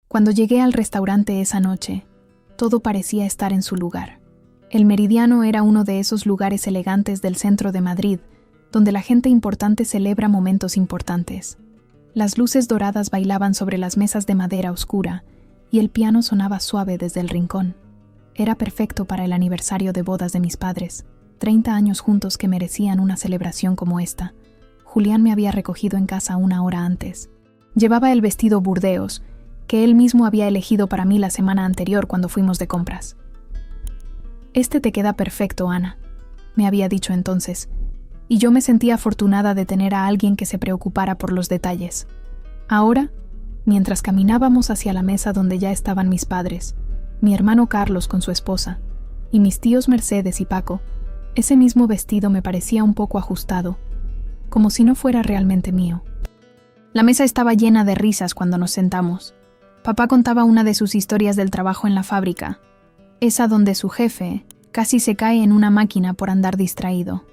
Cuando llegué al restaurante esa noche, todo parecía estar en su lugar. El Meridiano era uno de esos lugares elegantes del centro de Madrid, donde la gente importante celebra momentos importantes. Las luces doradas bailaban sobre las mesas de madera oscura y el piano sonaba suave desde el rincón. Era perfecto para el aniversario de bodas de mis padres, 30 años juntos que merecían una celebración como esta. Julián me había recogido en casa una hora antes. Llevaba el vestido burdeos, que él mismo había elegido para mí la semana anterior cuando fuimos de compras. «Este te queda perfecto, Ana», me había dicho entonces, y yo me sentía afortunada de tener a alguien que se preocupara por los detalles. Ahora, mientras caminábamos hacia la mesa donde ya estaban mis padres, mi hermano Carlos con su esposa, y mis tíos Mercedes y Paco, ese mismo vestido me parecía un poco ajustado, como si no fuera realmente mío. La mesa estaba llena de risas cuando nos sentamos. Papá contaba una de sus historias del trabajo en la fábrica, esa donde su jefe casi se cae en una máquina por andar distraído.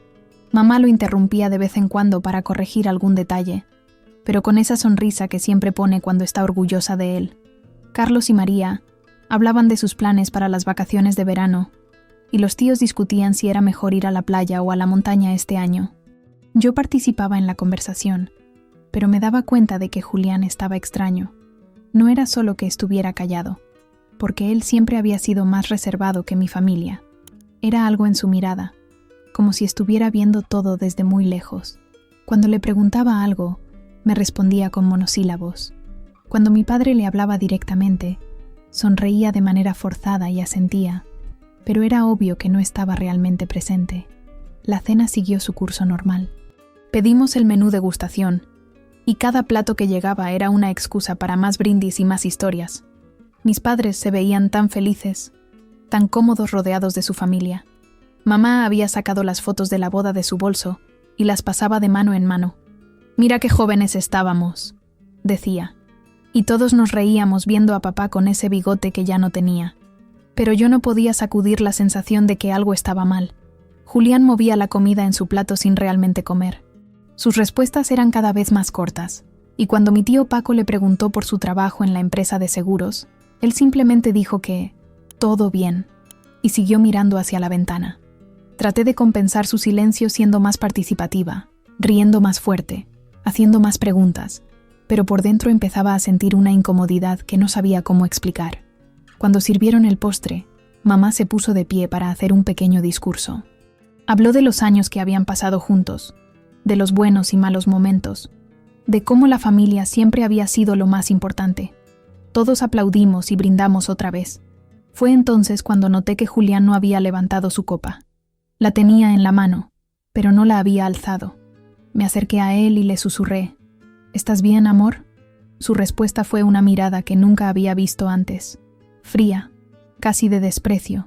Mamá lo interrumpía de vez en cuando para corregir algún detalle, pero con esa sonrisa que siempre pone cuando está orgullosa de él. Carlos y María hablaban de sus planes para las vacaciones de verano, y los tíos discutían si era mejor ir a la playa o a la montaña este año. Yo participaba en la conversación, pero me daba cuenta de que Julián estaba extraño. No era solo que estuviera callado, porque él siempre había sido más reservado que mi familia. Era algo en su mirada, como si estuviera viendo todo desde muy lejos. Cuando le preguntaba algo, me respondía con monosílabos. Cuando mi padre le hablaba directamente, sonreía de manera forzada y asentía, pero era obvio que no estaba realmente presente. La cena siguió su curso normal. Pedimos el menú degustación, y cada plato que llegaba era una excusa para más brindis y más historias. Mis padres se veían tan felices, tan cómodos rodeados de su familia. Mamá había sacado las fotos de la boda de su bolso y las pasaba de mano en mano. «Mira qué jóvenes estábamos», decía, y todos nos reíamos viendo a papá con ese bigote que ya no tenía. Pero yo no podía sacudir la sensación de que algo estaba mal. Julián movía la comida en su plato sin realmente comer. Sus respuestas eran cada vez más cortas, y cuando mi tío Paco le preguntó por su trabajo en la empresa de seguros, él simplemente dijo que «todo bien», y siguió mirando hacia la ventana. Traté de compensar su silencio siendo más participativa, riendo más fuerte, haciendo más preguntas, pero por dentro empezaba a sentir una incomodidad que no sabía cómo explicar. Cuando sirvieron el postre, mamá se puso de pie para hacer un pequeño discurso. Habló de los años que habían pasado juntos, de los buenos y malos momentos, de cómo la familia siempre había sido lo más importante. Todos aplaudimos y brindamos otra vez. Fue entonces cuando noté que Julián no había levantado su copa. La tenía en la mano, pero no la había alzado. Me acerqué a él y le susurré: «¿Estás bien, amor?». Su respuesta fue una mirada que nunca había visto antes, fría, casi de desprecio.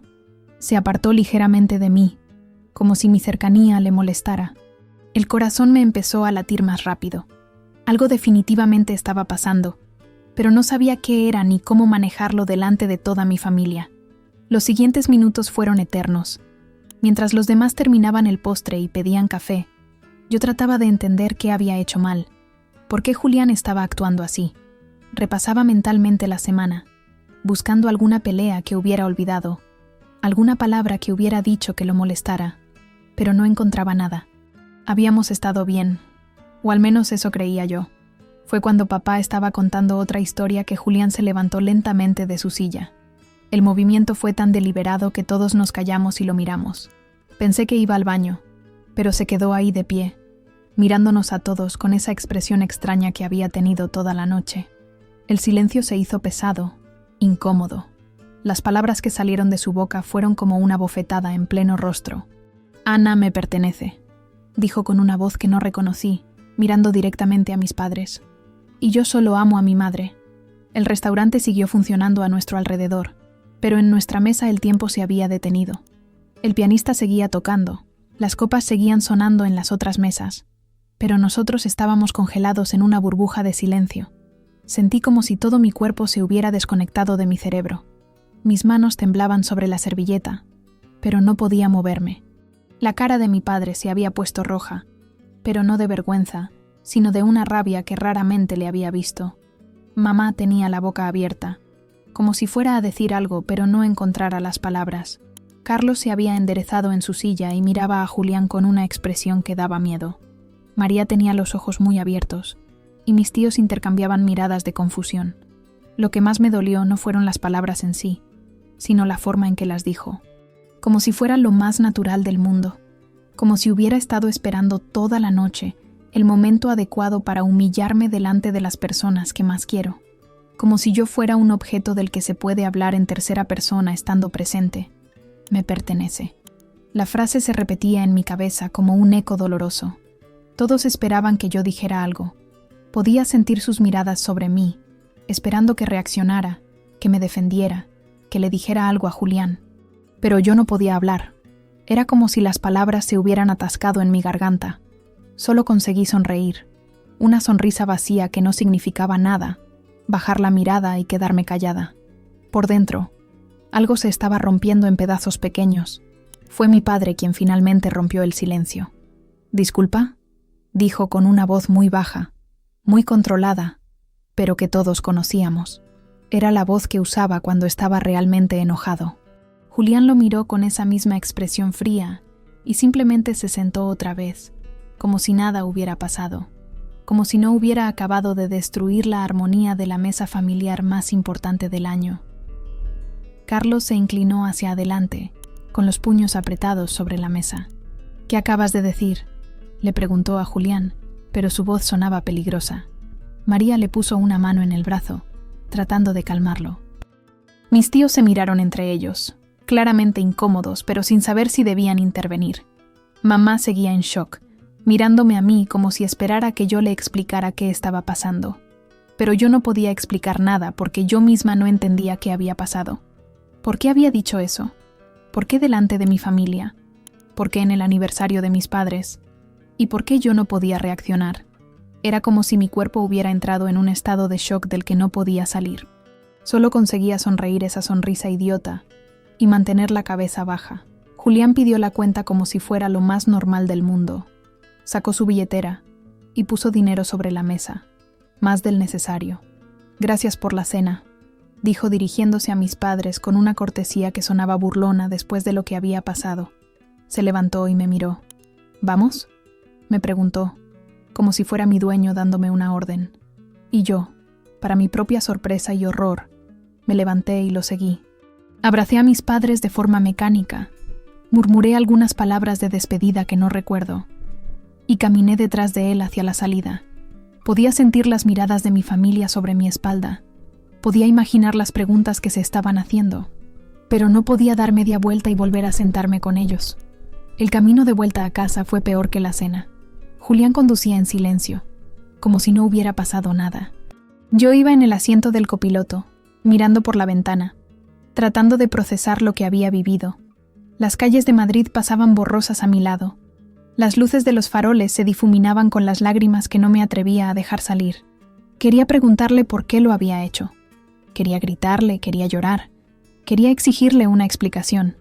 Se apartó ligeramente de mí, como si mi cercanía le molestara. El corazón me empezó a latir más rápido. Algo definitivamente estaba pasando, pero no sabía qué era ni cómo manejarlo delante de toda mi familia. Los siguientes minutos fueron eternos. Mientras los demás terminaban el postre y pedían café, yo trataba de entender qué había hecho mal, por qué Julián estaba actuando así. Repasaba mentalmente la semana, buscando alguna pelea que hubiera olvidado, alguna palabra que hubiera dicho que lo molestara, pero no encontraba nada. Habíamos estado bien, o al menos eso creía yo. Fue cuando papá estaba contando otra historia que Julián se levantó lentamente de su silla. El movimiento fue tan deliberado que todos nos callamos y lo miramos. Pensé que iba al baño, pero se quedó ahí de pie, mirándonos a todos con esa expresión extraña que había tenido toda la noche. El silencio se hizo pesado, incómodo. Las palabras que salieron de su boca fueron como una bofetada en pleno rostro. «Ana me pertenece», dijo con una voz que no reconocí, mirando directamente a mis padres. «Y yo solo amo a mi madre». El restaurante siguió funcionando a nuestro alrededor, pero en nuestra mesa el tiempo se había detenido. El pianista seguía tocando, las copas seguían sonando en las otras mesas, pero nosotros estábamos congelados en una burbuja de silencio. Sentí como si todo mi cuerpo se hubiera desconectado de mi cerebro. Mis manos temblaban sobre la servilleta, pero no podía moverme. La cara de mi padre se había puesto roja, pero no de vergüenza, sino de una rabia que raramente le había visto. Mamá tenía la boca abierta, como si fuera a decir algo, pero no encontrara las palabras. Carlos se había enderezado en su silla y miraba a Julián con una expresión que daba miedo. María tenía los ojos muy abiertos, y mis tíos intercambiaban miradas de confusión. Lo que más me dolió no fueron las palabras en sí, sino la forma en que las dijo, como si fuera lo más natural del mundo, como si hubiera estado esperando toda la noche el momento adecuado para humillarme delante de las personas que más quiero, como si yo fuera un objeto del que se puede hablar en tercera persona estando presente. Me pertenece. La frase se repetía en mi cabeza como un eco doloroso. Todos esperaban que yo dijera algo. Podía sentir sus miradas sobre mí, esperando que reaccionara, que me defendiera, que le dijera algo a Julián. Pero yo no podía hablar. Era como si las palabras se hubieran atascado en mi garganta. Solo conseguí sonreír, una sonrisa vacía que no significaba nada, bajar la mirada y quedarme callada. Por dentro, algo se estaba rompiendo en pedazos pequeños. Fue mi padre quien finalmente rompió el silencio. «¿Disculpa?», dijo con una voz muy baja, muy controlada, pero que todos conocíamos. Era la voz que usaba cuando estaba realmente enojado. Julián lo miró con esa misma expresión fría y simplemente se sentó otra vez, como si nada hubiera pasado, como si no hubiera acabado de destruir la armonía de la mesa familiar más importante del año. Carlos se inclinó hacia adelante, con los puños apretados sobre la mesa. «¿Qué acabas de decir?», le preguntó a Julián, pero su voz sonaba peligrosa. María le puso una mano en el brazo, tratando de calmarlo. Mis tíos se miraron entre ellos, claramente incómodos, pero sin saber si debían intervenir. Mamá seguía en shock, mirándome a mí como si esperara que yo le explicara qué estaba pasando. Pero yo no podía explicar nada porque yo misma no entendía qué había pasado. ¿Por qué había dicho eso? ¿Por qué delante de mi familia? ¿Por qué en el aniversario de mis padres? ¿Y por qué yo no podía reaccionar? Era como si mi cuerpo hubiera entrado en un estado de shock del que no podía salir. Solo conseguía sonreír esa sonrisa idiota y mantener la cabeza baja. Julián pidió la cuenta como si fuera lo más normal del mundo. Sacó su billetera y puso dinero sobre la mesa, más del necesario. «Gracias por la cena», dijo dirigiéndose a mis padres con una cortesía que sonaba burlona después de lo que había pasado. Se levantó y me miró. «¿Vamos?», me preguntó, como si fuera mi dueño dándome una orden. Y yo, para mi propia sorpresa y horror, me levanté y lo seguí. Abracé a mis padres de forma mecánica, murmuré algunas palabras de despedida que no recuerdo, y caminé detrás de él hacia la salida. Podía sentir las miradas de mi familia sobre mi espalda. Podía imaginar las preguntas que se estaban haciendo, pero no podía dar media vuelta y volver a sentarme con ellos. El camino de vuelta a casa fue peor que la cena. Julián conducía en silencio, como si no hubiera pasado nada. Yo iba en el asiento del copiloto, mirando por la ventana, tratando de procesar lo que había vivido. Las calles de Madrid pasaban borrosas a mi lado. Las luces de los faroles se difuminaban con las lágrimas que no me atrevía a dejar salir. Quería preguntarle por qué lo había hecho. Quería gritarle, quería llorar. Quería exigirle una explicación.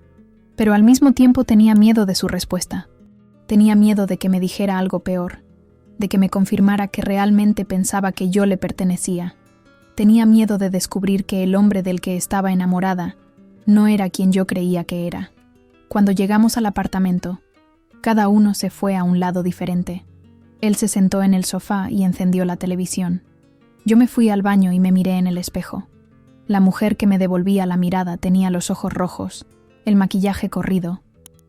Pero al mismo tiempo tenía miedo de su respuesta. Tenía miedo de que me dijera algo peor, de que me confirmara que realmente pensaba que yo le pertenecía. Tenía miedo de descubrir que el hombre del que estaba enamorada no era quien yo creía que era. Cuando llegamos al apartamento, cada uno se fue a un lado diferente. Él se sentó en el sofá y encendió la televisión. Yo me fui al baño y me miré en el espejo. La mujer que me devolvía la mirada tenía los ojos rojos, el maquillaje corrido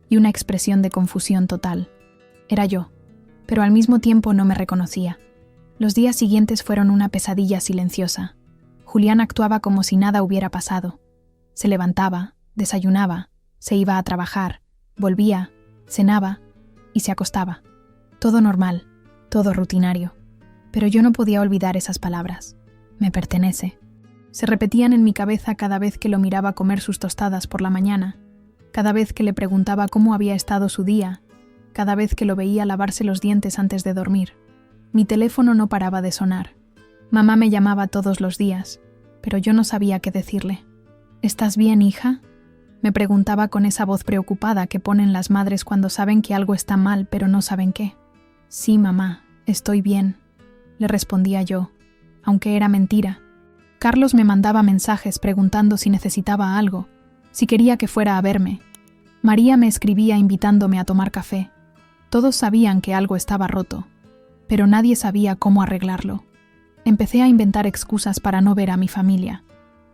y una expresión de confusión total. Era yo, pero al mismo tiempo no me reconocía. Los días siguientes fueron una pesadilla silenciosa. Julián actuaba como si nada hubiera pasado. Se levantaba, desayunaba, se iba a trabajar, volvía, cenaba y se acostaba. Todo normal, todo rutinario. Pero yo no podía olvidar esas palabras. Me pertenece. Se repetían en mi cabeza cada vez que lo miraba comer sus tostadas por la mañana, cada vez que le preguntaba cómo había estado su día, cada vez que lo veía lavarse los dientes antes de dormir. Mi teléfono no paraba de sonar. Mamá me llamaba todos los días, pero yo no sabía qué decirle. «¿Estás bien, hija?», me preguntaba con esa voz preocupada que ponen las madres cuando saben que algo está mal pero no saben qué. «Sí, mamá, estoy bien», le respondía yo, aunque era mentira. Carlos me mandaba mensajes preguntando si necesitaba algo, si quería que fuera a verme. María me escribía invitándome a tomar café. Todos sabían que algo estaba roto, pero nadie sabía cómo arreglarlo. Empecé a inventar excusas para no ver a mi familia.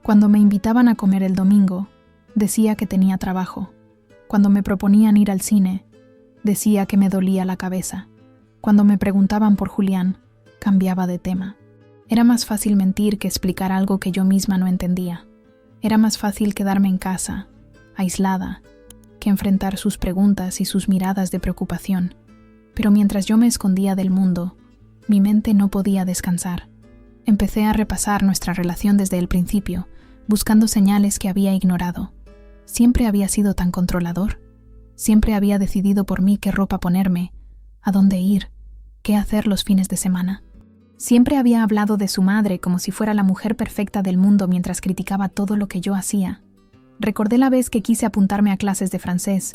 Cuando me invitaban a comer el domingo, decía que tenía trabajo. Cuando me proponían ir al cine, decía que me dolía la cabeza. Cuando me preguntaban por Julián, cambiaba de tema. Era más fácil mentir que explicar algo que yo misma no entendía. Era más fácil quedarme en casa, aislada, que enfrentar sus preguntas y sus miradas de preocupación. Pero mientras yo me escondía del mundo, mi mente no podía descansar. Empecé a repasar nuestra relación desde el principio, buscando señales que había ignorado. ¿Siempre había sido tan controlador? ¿Siempre había decidido por mí qué ropa ponerme, a dónde ir, qué hacer los fines de semana? Siempre había hablado de su madre como si fuera la mujer perfecta del mundo mientras criticaba todo lo que yo hacía. Recordé la vez que quise apuntarme a clases de francés,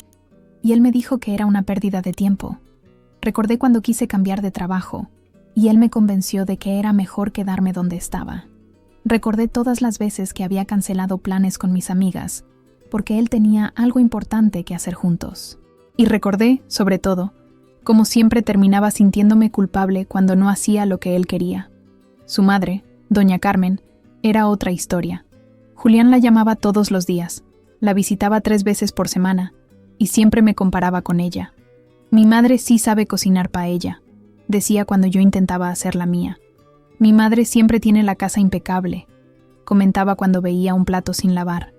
y él me dijo que era una pérdida de tiempo. Recordé cuando quise cambiar de trabajo, y él me convenció de que era mejor quedarme donde estaba. Recordé todas las veces que había cancelado planes con mis amigas, porque él tenía algo importante que hacer juntos. Y recordé, sobre todo, cómo siempre terminaba sintiéndome culpable cuando no hacía lo que él quería. Su madre, doña Carmen, era otra historia. Julián la llamaba todos los días, la visitaba 3 veces por semana, y siempre me comparaba con ella. Mi madre sí sabe cocinar paella, decía cuando yo intentaba hacer la mía. Mi madre siempre tiene la casa impecable, comentaba cuando veía un plato sin lavar.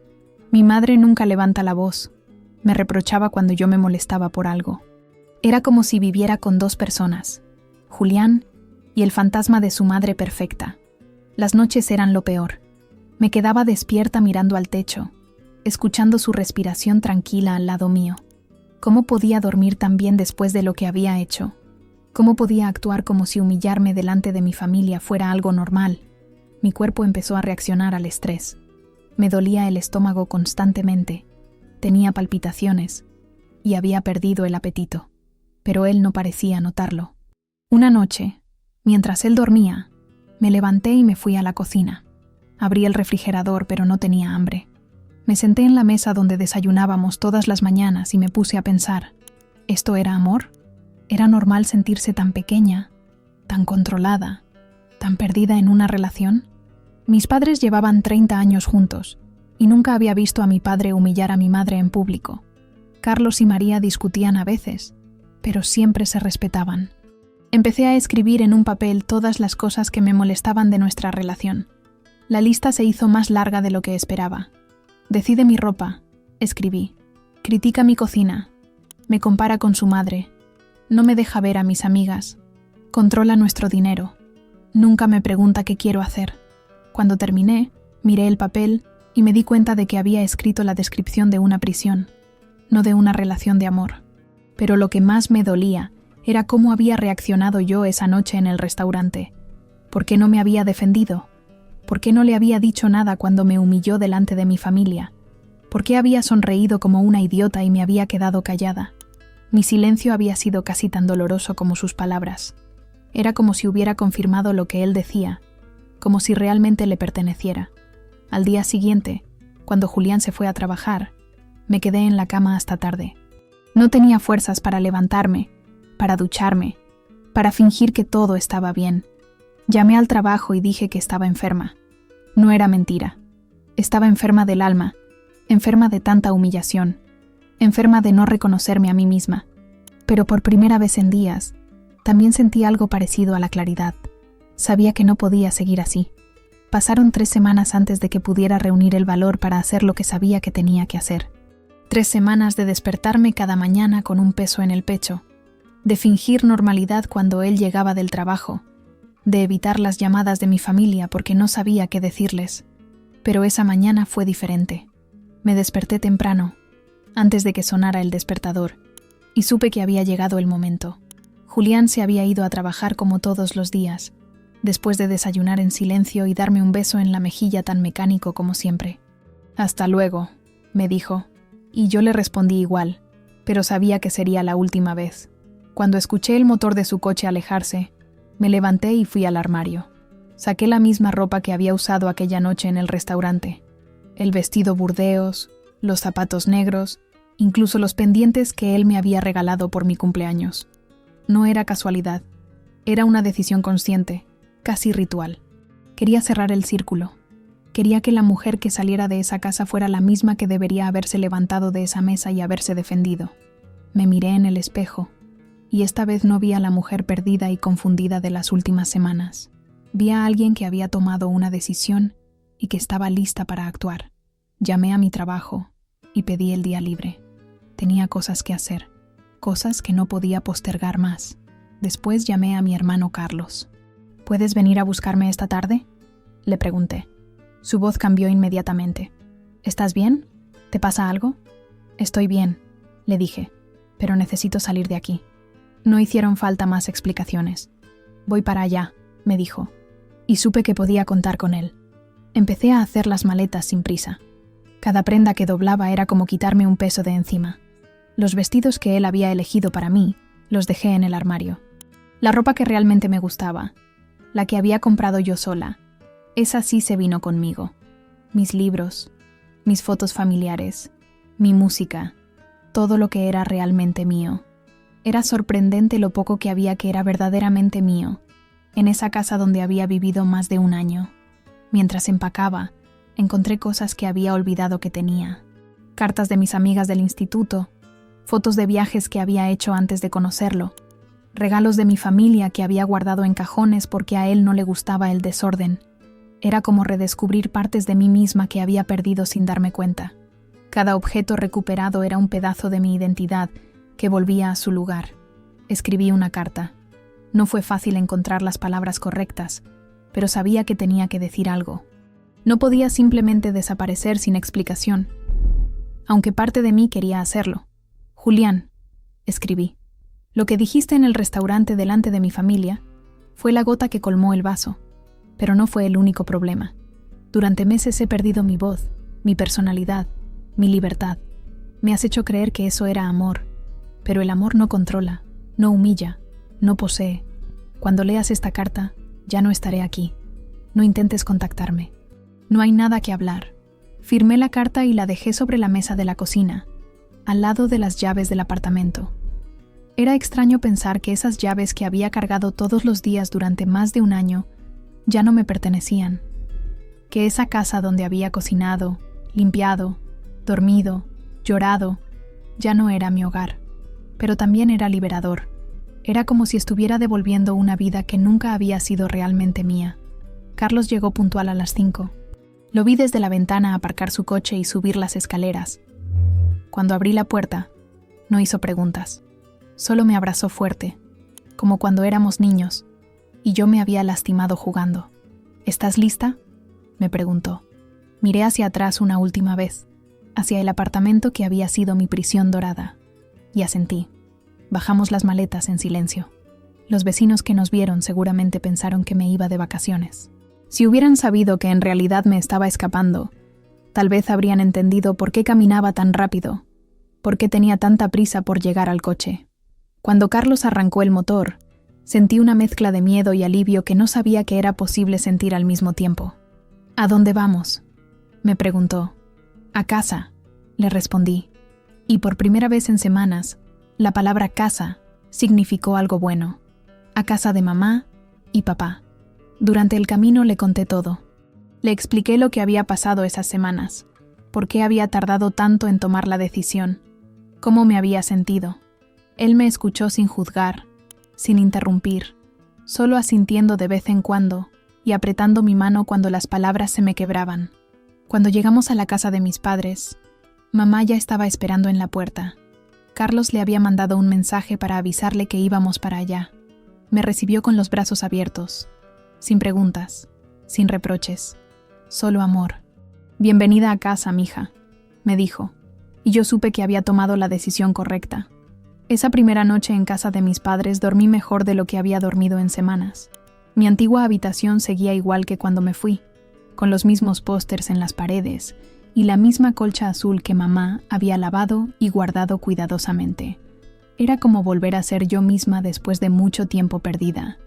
Mi madre nunca levanta la voz, me reprochaba cuando yo me molestaba por algo. Era como si viviera con 2 personas, Julián y el fantasma de su madre perfecta. Las noches eran lo peor. Me quedaba despierta mirando al techo, escuchando su respiración tranquila al lado mío. ¿Cómo podía dormir tan bien después de lo que había hecho? ¿Cómo podía actuar como si humillarme delante de mi familia fuera algo normal? Mi cuerpo empezó a reaccionar al estrés. Me dolía el estómago constantemente, tenía palpitaciones y había perdido el apetito. Pero él no parecía notarlo. Una noche, mientras él dormía, me levanté y me fui a la cocina. Abrí el refrigerador, pero no tenía hambre. Me senté en la mesa donde desayunábamos todas las mañanas y me puse a pensar, ¿esto era amor? ¿Era normal sentirse tan pequeña, tan controlada, tan perdida en una relación? Mis padres llevaban 30 años juntos y nunca había visto a mi padre humillar a mi madre en público. Carlos y María discutían a veces, pero siempre se respetaban. Empecé a escribir en un papel todas las cosas que me molestaban de nuestra relación. La lista se hizo más larga de lo que esperaba. Decide mi ropa, escribí. Critica mi cocina. Me compara con su madre. No me deja ver a mis amigas. Controla nuestro dinero. Nunca me pregunta qué quiero hacer. Cuando terminé, miré el papel y me di cuenta de que había escrito la descripción de una prisión, no de una relación de amor. Pero lo que más me dolía era cómo había reaccionado yo esa noche en el restaurante. ¿Por qué no me había defendido? ¿Por qué no le había dicho nada cuando me humilló delante de mi familia? ¿Por qué había sonreído como una idiota y me había quedado callada? Mi silencio había sido casi tan doloroso como sus palabras. Era como si hubiera confirmado lo que él decía, como si realmente le perteneciera. Al día siguiente, cuando Julián se fue a trabajar, me quedé en la cama hasta tarde. No tenía fuerzas para levantarme, para ducharme, para fingir que todo estaba bien. Llamé al trabajo y dije que estaba enferma. No era mentira. Estaba enferma del alma, enferma de tanta humillación, enferma de no reconocerme a mí misma. Pero por primera vez en días, también sentí algo parecido a la claridad. Sabía que no podía seguir así. Pasaron 3 semanas antes de que pudiera reunir el valor para hacer lo que sabía que tenía que hacer. 3 semanas de despertarme cada mañana con un peso en el pecho, de fingir normalidad cuando él llegaba del trabajo, de evitar las llamadas de mi familia porque no sabía qué decirles. Pero esa mañana fue diferente. Me desperté temprano, antes de que sonara el despertador, y supe que había llegado el momento. Julián se había ido a trabajar como todos los días, después de desayunar en silencio y darme un beso en la mejilla tan mecánico como siempre. «Hasta luego», me dijo, y yo le respondí igual, pero sabía que sería la última vez. Cuando escuché el motor de su coche alejarse, me levanté y fui al armario. Saqué la misma ropa que había usado aquella noche en el restaurante. El vestido burdeos, los zapatos negros, incluso los pendientes que él me había regalado por mi cumpleaños. No era casualidad. Era una decisión consciente, casi ritual. Quería cerrar el círculo. Quería que la mujer que saliera de esa casa fuera la misma que debería haberse levantado de esa mesa y haberse defendido. Me miré en el espejo, y esta vez no vi a la mujer perdida y confundida de las últimas semanas. Vi a alguien que había tomado una decisión y que estaba lista para actuar. Llamé a mi trabajo y pedí el día libre. Tenía cosas que hacer, cosas que no podía postergar más. Después llamé a mi hermano Carlos. ¿Puedes venir a buscarme esta tarde?, le pregunté. Su voz cambió inmediatamente. ¿Estás bien? ¿Te pasa algo? Estoy bien, le dije, pero necesito salir de aquí. No hicieron falta más explicaciones. Voy para allá, me dijo, y supe que podía contar con él. Empecé a hacer las maletas sin prisa. Cada prenda que doblaba era como quitarme un peso de encima. Los vestidos que él había elegido para mí, los dejé en el armario. La ropa que realmente me gustaba, la que había comprado yo sola, esa sí se vino conmigo. Mis libros, mis fotos familiares, mi música, todo lo que era realmente mío. Era sorprendente lo poco que había que era verdaderamente mío, en esa casa donde había vivido más de un año. Mientras empacaba, encontré cosas que había olvidado que tenía. Cartas de mis amigas del instituto, fotos de viajes que había hecho antes de conocerlo, regalos de mi familia que había guardado en cajones porque a él no le gustaba el desorden. Era como redescubrir partes de mí misma que había perdido sin darme cuenta. Cada objeto recuperado era un pedazo de mi identidad que volvía a su lugar. Escribí una carta. No fue fácil encontrar las palabras correctas, pero sabía que tenía que decir algo. No podía simplemente desaparecer sin explicación, aunque parte de mí quería hacerlo. Julián, escribí, lo que dijiste en el restaurante delante de mi familia fue la gota que colmó el vaso, pero no fue el único problema. Durante meses he perdido mi voz, mi personalidad, mi libertad. Me has hecho creer que eso era amor, pero el amor no controla, no humilla, no posee. Cuando leas esta carta, ya no estaré aquí. No intentes contactarme. No hay nada que hablar. Firmé la carta y la dejé sobre la mesa de la cocina, al lado de las llaves del apartamento. Era extraño pensar que esas llaves que había cargado todos los días durante más de un año ya no me pertenecían. Que esa casa donde había cocinado, limpiado, dormido, llorado, ya no era mi hogar, pero también era liberador. Era como si estuviera devolviendo una vida que nunca había sido realmente mía. Carlos llegó puntual a las 5. Lo vi desde la ventana aparcar su coche y subir las escaleras. Cuando abrí la puerta, no hizo preguntas. Solo me abrazó fuerte, como cuando éramos niños, y yo me había lastimado jugando. ¿Estás lista?, me preguntó. Miré hacia atrás una última vez, hacia el apartamento que había sido mi prisión dorada, y asentí. Bajamos las maletas en silencio. Los vecinos que nos vieron seguramente pensaron que me iba de vacaciones. Si hubieran sabido que en realidad me estaba escapando, tal vez habrían entendido por qué caminaba tan rápido, por qué tenía tanta prisa por llegar al coche. Cuando Carlos arrancó el motor, sentí una mezcla de miedo y alivio que no sabía que era posible sentir al mismo tiempo. ¿A dónde vamos?, me preguntó. A casa, le respondí, y por primera vez en semanas, la palabra casa significó algo bueno. A casa de mamá y papá. Durante el camino le conté todo. Le expliqué lo que había pasado esas semanas, por qué había tardado tanto en tomar la decisión, cómo me había sentido. Él me escuchó sin juzgar, sin interrumpir, solo asintiendo de vez en cuando y apretando mi mano cuando las palabras se me quebraban. Cuando llegamos a la casa de mis padres, mamá ya estaba esperando en la puerta. Carlos le había mandado un mensaje para avisarle que íbamos para allá. Me recibió con los brazos abiertos, sin preguntas, sin reproches, solo amor. Bienvenida a casa, mija, me dijo, y yo supe que había tomado la decisión correcta. Esa primera noche en casa de mis padres dormí mejor de lo que había dormido en semanas. Mi antigua habitación seguía igual que cuando me fui, con los mismos pósters en las paredes y la misma colcha azul que mamá había lavado y guardado cuidadosamente. Era como volver a ser yo misma después de mucho tiempo perdida.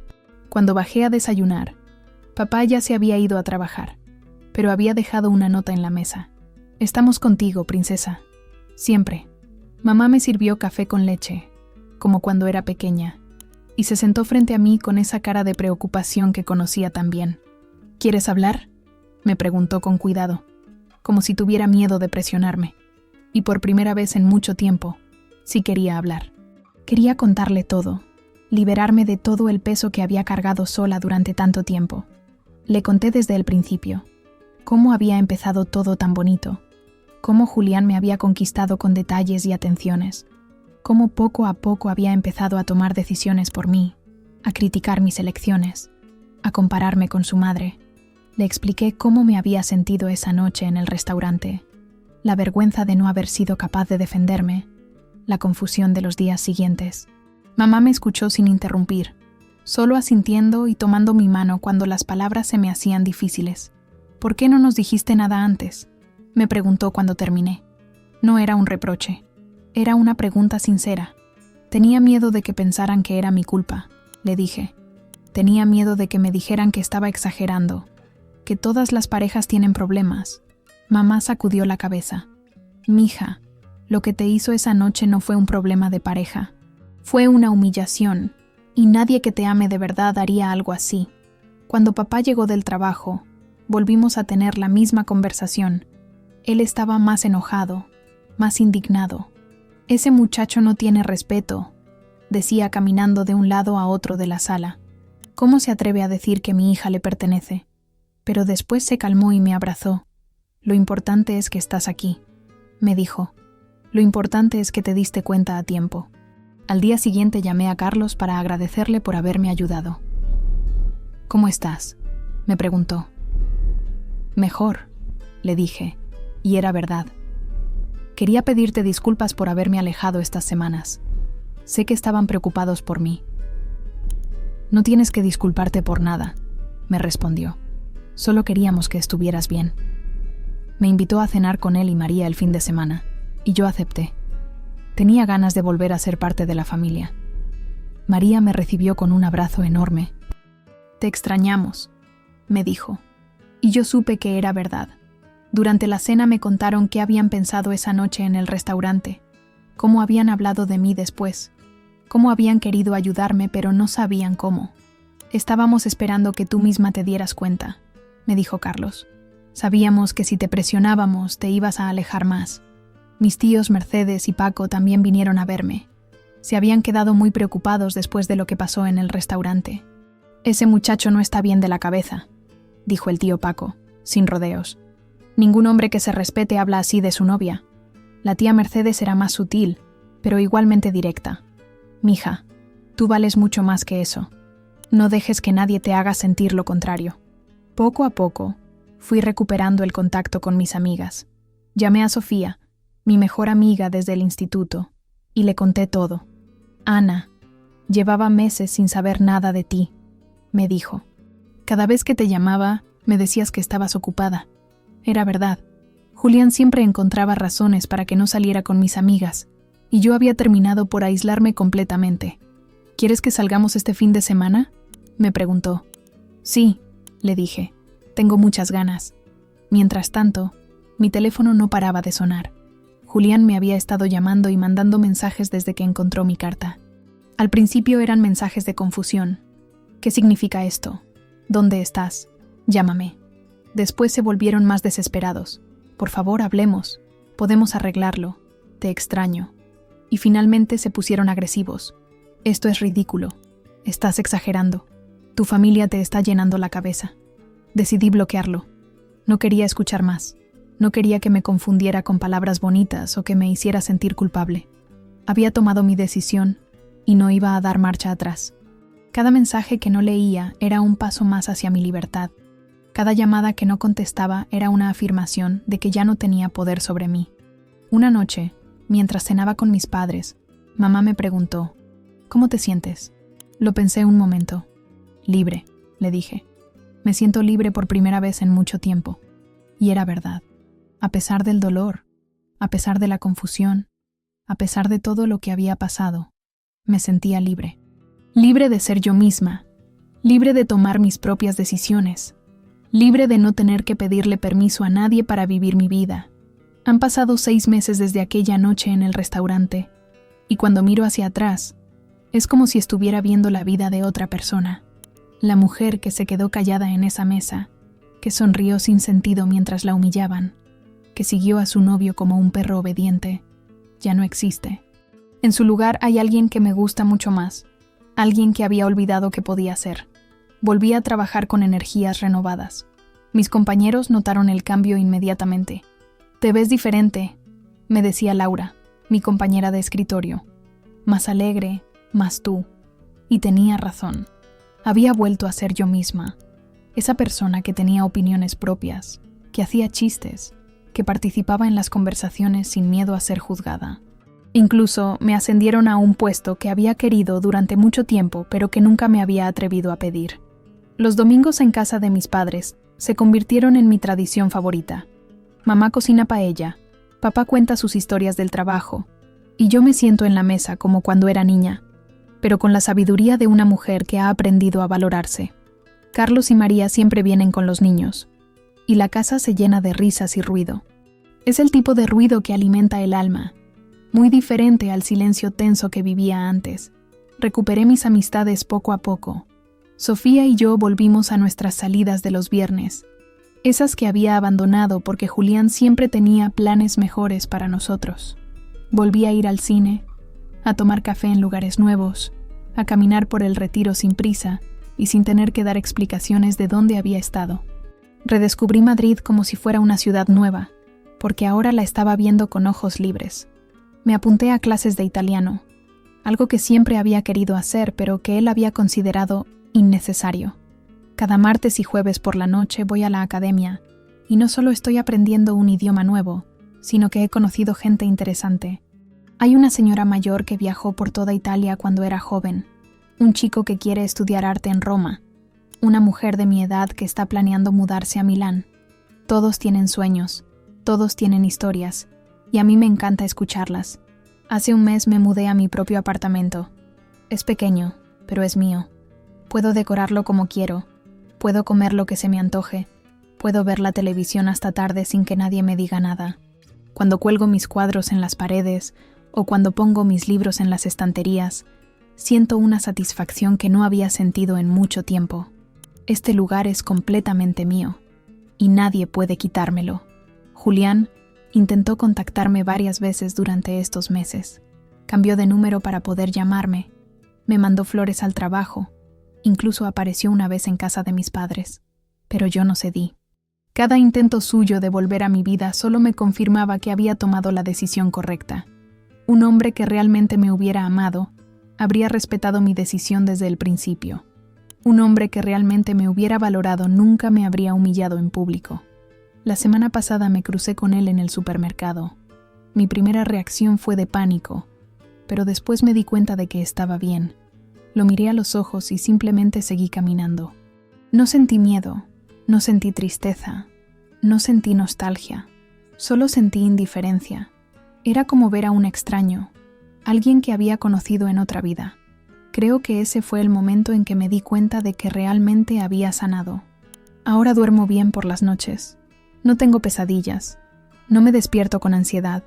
Cuando bajé a desayunar, Papá ya se había ido a trabajar, pero había dejado una nota en la mesa. «Estamos contigo, princesa. Siempre». Mamá me sirvió café con leche, como cuando era pequeña, y se sentó frente a mí con esa cara de preocupación que conocía tan bien. «¿Quieres hablar?», me preguntó con cuidado, como si tuviera miedo de presionarme. Y por primera vez en mucho tiempo, sí quería hablar. Quería contarle todo, liberarme de todo el peso que había cargado sola durante tanto tiempo. Le conté desde el principio, cómo había empezado todo tan bonito, cómo Julián me había conquistado con detalles y atenciones, cómo poco a poco había empezado a tomar decisiones por mí, a criticar mis elecciones, a compararme con su madre. Le expliqué cómo me había sentido esa noche en el restaurante, la vergüenza de no haber sido capaz de defenderme, la confusión de los días siguientes. Mamá me escuchó sin interrumpir, solo asintiendo y tomando mi mano cuando las palabras se me hacían difíciles. «¿Por qué no nos dijiste nada antes?», me preguntó cuando terminé. No era un reproche, era una pregunta sincera. Tenía miedo de que pensaran que era mi culpa, le dije. Tenía miedo de que me dijeran que estaba exagerando, que todas las parejas tienen problemas. Mamá sacudió la cabeza. «Mija, lo que te hizo esa noche no fue un problema de pareja. Fue una humillación, y nadie que te ame de verdad haría algo así». Cuando papá llegó del trabajo, volvimos a tener la misma conversación. Él estaba más enojado, más indignado. «Ese muchacho no tiene respeto», decía caminando de un lado a otro de la sala. «¿Cómo se atreve a decir que mi hija le pertenece?». Pero después se calmó y me abrazó. «Lo importante es que estás aquí», me dijo. «Lo importante es que te diste cuenta a tiempo». Al día siguiente llamé a Carlos para agradecerle por haberme ayudado. «¿Cómo estás?», me preguntó. «Mejor», le dije, y era verdad. «Quería pedirte disculpas por haberme alejado estas semanas. Sé que estaban preocupados por mí». «No tienes que disculparte por nada», me respondió. «Solo queríamos que estuvieras bien». Me invitó a cenar con él y María el fin de semana, y yo acepté. Tenía ganas de volver a ser parte de la familia. María me recibió con un abrazo enorme. «Te extrañamos», me dijo, y yo supe que era verdad. Durante la cena me contaron qué habían pensado esa noche en el restaurante, cómo habían hablado de mí después, cómo habían querido ayudarme pero no sabían cómo. «Estábamos esperando que tú misma te dieras cuenta», me dijo Carlos. «Sabíamos que si te presionábamos te ibas a alejar más». Mis tíos Mercedes y Paco también vinieron a verme. Se habían quedado muy preocupados después de lo que pasó en el restaurante. «Ese muchacho no está bien de la cabeza», dijo el tío Paco, sin rodeos. «Ningún hombre que se respete habla así de su novia. La tía Mercedes era más sutil, pero igualmente directa. Mija, tú vales mucho más que eso. No dejes que nadie te haga sentir lo contrario». Poco a poco, fui recuperando el contacto con mis amigas. Llamé a Sofía, mi mejor amiga desde el instituto, y le conté todo. «Ana, llevaba meses sin saber nada de ti», me dijo. «Cada vez que te llamaba, me decías que estabas ocupada». Era verdad. Julián siempre encontraba razones para que no saliera con mis amigas, y yo había terminado por aislarme completamente. «¿Quieres que salgamos este fin de semana?», me preguntó. «Sí», le dije. «Tengo muchas ganas». Mientras tanto, mi teléfono no paraba de sonar. Julián me había estado llamando y mandando mensajes desde que encontró mi carta. Al principio eran mensajes de confusión. «¿Qué significa esto? ¿Dónde estás? Llámame». Después se volvieron más desesperados. «Por favor, hablemos. Podemos arreglarlo. Te extraño». Y finalmente se pusieron agresivos. «Esto es ridículo. Estás exagerando. Tu familia te está llenando la cabeza». Decidí bloquearlo. No quería escuchar más. No quería que me confundiera con palabras bonitas o que me hiciera sentir culpable. Había tomado mi decisión y no iba a dar marcha atrás. Cada mensaje que no leía era un paso más hacia mi libertad. Cada llamada que no contestaba era una afirmación de que ya no tenía poder sobre mí. Una noche, mientras cenaba con mis padres, mamá me preguntó: «¿Cómo te sientes?». Lo pensé un momento. «Libre», le dije. «Me siento libre por primera vez en mucho tiempo». Y era verdad. A pesar del dolor, a pesar de la confusión, a pesar de todo lo que había pasado, me sentía libre. Libre de ser yo misma, libre de tomar mis propias decisiones, libre de no tener que pedirle permiso a nadie para vivir mi vida. Han pasado 6 meses desde aquella noche en el restaurante, y cuando miro hacia atrás, es como si estuviera viendo la vida de otra persona. La mujer que se quedó callada en esa mesa, que sonrió sin sentido mientras la humillaban, que siguió a su novio como un perro obediente, ya no existe. En su lugar hay alguien que me gusta mucho más, alguien que había olvidado que podía ser. Volví a trabajar con energías renovadas. Mis compañeros notaron el cambio inmediatamente. «Te ves diferente», me decía Laura, mi compañera de escritorio. Más alegre, más tú. Y tenía razón. Había vuelto a ser yo misma. Esa persona que tenía opiniones propias, que hacía chistes, que participaba en las conversaciones sin miedo a ser juzgada. Incluso me ascendieron a un puesto que había querido durante mucho tiempo, pero que nunca me había atrevido a pedir. Los domingos en casa de mis padres se convirtieron en mi tradición favorita. Mamá cocina paella, papá cuenta sus historias del trabajo, y yo me siento en la mesa como cuando era niña, pero con la sabiduría de una mujer que ha aprendido a valorarse. Carlos y María siempre vienen con los niños, y la casa se llena de risas y ruido. Es el tipo de ruido que alimenta el alma, muy diferente al silencio tenso que vivía antes. Recuperé mis amistades poco a poco. Sofía y yo volvimos a nuestras salidas de los viernes, esas que había abandonado porque Julián siempre tenía planes mejores para nosotros. Volví a ir al cine, a tomar café en lugares nuevos, a caminar por el Retiro sin prisa y sin tener que dar explicaciones de dónde había estado. Redescubrí Madrid como si fuera una ciudad nueva, porque ahora la estaba viendo con ojos libres. Me apunté a clases de italiano, algo que siempre había querido hacer, pero que él había considerado innecesario. Cada martes y jueves por la noche voy a la academia, y no solo estoy aprendiendo un idioma nuevo, sino que he conocido gente interesante. Hay una señora mayor que viajó por toda Italia cuando era joven, un chico que quiere estudiar arte en Roma, una mujer de mi edad que está planeando mudarse a Milán. Todos tienen sueños, todos tienen historias, y a mí me encanta escucharlas. Hace un mes me mudé a mi propio apartamento. Es pequeño, pero es mío. Puedo decorarlo como quiero, puedo comer lo que se me antoje, puedo ver la televisión hasta tarde sin que nadie me diga nada. Cuando cuelgo mis cuadros en las paredes o cuando pongo mis libros en las estanterías, siento una satisfacción que no había sentido en mucho tiempo. Este lugar es completamente mío, y nadie puede quitármelo. Julián intentó contactarme varias veces durante estos meses. Cambió de número para poder llamarme. Me mandó flores al trabajo. Incluso apareció una vez en casa de mis padres. Pero yo no cedí. Cada intento suyo de volver a mi vida solo me confirmaba que había tomado la decisión correcta. Un hombre que realmente me hubiera amado habría respetado mi decisión desde el principio. Un hombre que realmente me hubiera valorado nunca me habría humillado en público. La semana pasada me crucé con él en el supermercado. Mi primera reacción fue de pánico, pero después me di cuenta de que estaba bien. Lo miré a los ojos y simplemente seguí caminando. No sentí miedo, no sentí tristeza, no sentí nostalgia, solo sentí indiferencia. Era como ver a un extraño, alguien que había conocido en otra vida. Creo que ese fue el momento en que me di cuenta de que realmente había sanado. Ahora duermo bien por las noches. No tengo pesadillas, no me despierto con ansiedad,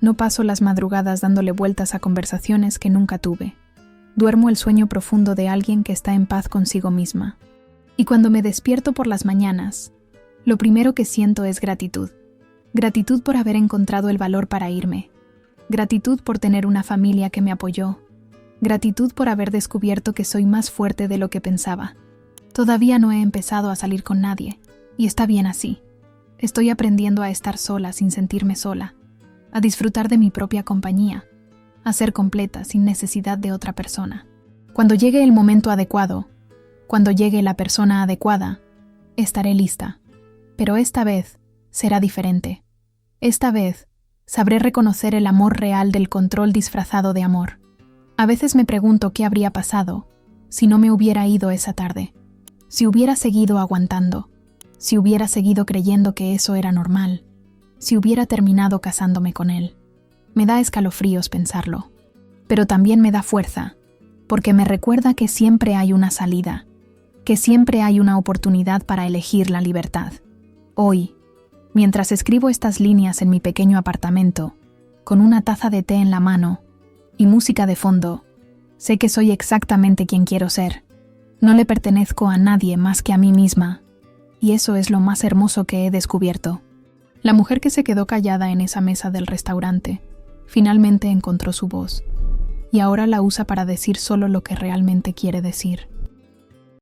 no paso las madrugadas dándole vueltas a conversaciones que nunca tuve. Duermo el sueño profundo de alguien que está en paz consigo misma. Y cuando me despierto por las mañanas, lo primero que siento es gratitud. Gratitud por haber encontrado el valor para irme. Gratitud por tener una familia que me apoyó. Gratitud por haber descubierto que soy más fuerte de lo que pensaba. Todavía no he empezado a salir con nadie, y está bien así. Estoy aprendiendo a estar sola sin sentirme sola, a disfrutar de mi propia compañía, a ser completa sin necesidad de otra persona. Cuando llegue el momento adecuado, cuando llegue la persona adecuada, estaré lista. Pero esta vez será diferente. Esta vez sabré reconocer el amor real del control disfrazado de amor. A veces me pregunto qué habría pasado si no me hubiera ido esa tarde, si hubiera seguido aguantando, si hubiera seguido creyendo que eso era normal, si hubiera terminado casándome con él. Me da escalofríos pensarlo, pero también me da fuerza, porque me recuerda que siempre hay una salida, que siempre hay una oportunidad para elegir la libertad. Hoy, mientras escribo estas líneas en mi pequeño apartamento, con una taza de té en la mano y música de fondo, sé que soy exactamente quien quiero ser. No le pertenezco a nadie más que a mí misma, y eso es lo más hermoso que he descubierto. La mujer que se quedó callada en esa mesa del restaurante finalmente encontró su voz, y ahora la usa para decir solo lo que realmente quiere decir.